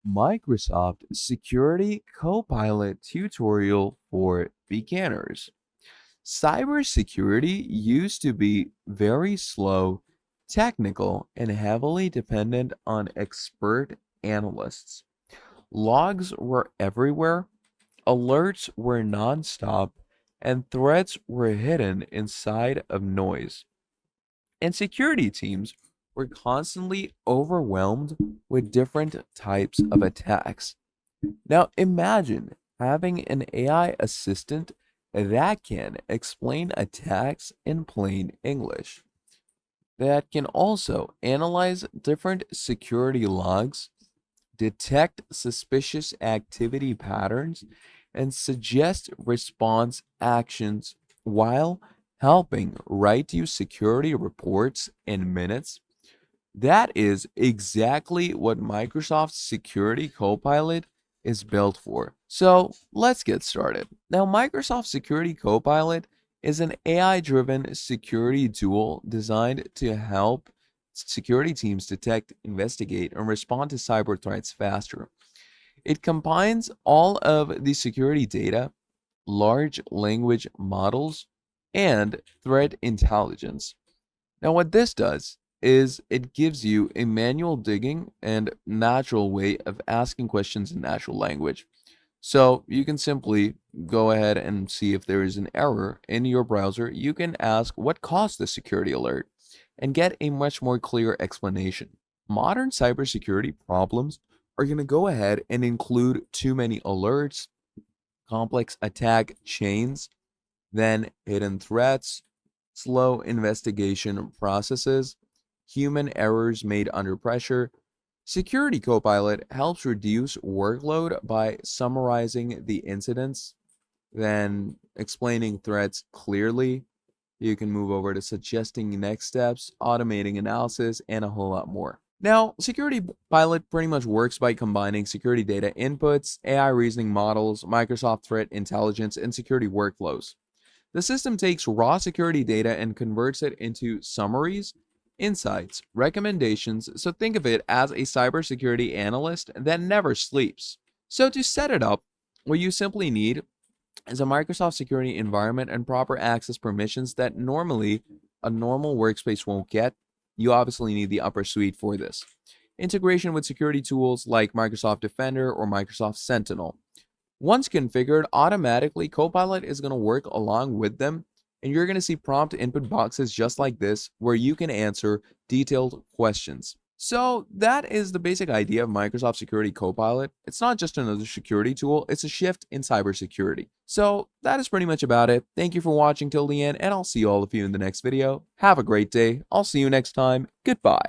Microsoft Security Copilot tutorial for beginners. Cybersecurity used to be very slow, technical, and heavily dependent on expert analysts. Logs were everywhere, alerts were nonstop, and threats were hidden inside of noise. And security teams were constantly overwhelmed with different types of attacks. Now imagine having an AI assistant that can explain attacks in plain English, that can also analyze different security logs, detect suspicious activity patterns, and suggest response actions while helping write you security reports in minutes. That is exactly what Microsoft's Security Copilot is built for. So let's get started. Now, Microsoft Security Copilot is an AI driven security tool designed to help security teams detect, investigate, and respond to cyber threats faster. It combines all of the security data, large language models, and threat intelligence. Now, what this does is it gives you a manual digging and natural way of asking questions in natural language. So you can simply go ahead and see if there is an error in your browser. You can ask what caused the security alert and get a much more clear explanation. Modern cybersecurity problems are going to go ahead and include too many alerts, complex attack chains, then hidden threats, slow investigation processes, human errors made under pressure. Security Copilot helps reduce workload by summarizing the incidents, then explaining threats clearly. You can move over to suggesting next steps, automating analysis, and a whole lot more. Now, Security Pilot pretty much works by combining security data inputs, AI reasoning models, Microsoft threat intelligence, and security workflows. The system takes raw security data and converts it into summaries, insights, recommendations. So think of it as a cybersecurity analyst that never sleeps. So to set it up, what you simply need is a Microsoft security environment and proper access permissions that normally a normal workspace won't get. You obviously need the upper suite for this. Integration with security tools like Microsoft Defender or Microsoft Sentinel. Once configured, automatically Copilot is going to work along with them, and you're going to see prompt input boxes just like this where you can answer detailed questions. So that is the basic idea of Microsoft Security Copilot. It's not just another security tool, it's a shift in cybersecurity. So that is pretty much about it. Thank you for watching till the end, and I'll see all of you in the next video. Have a great day. I'll see you next time. Goodbye.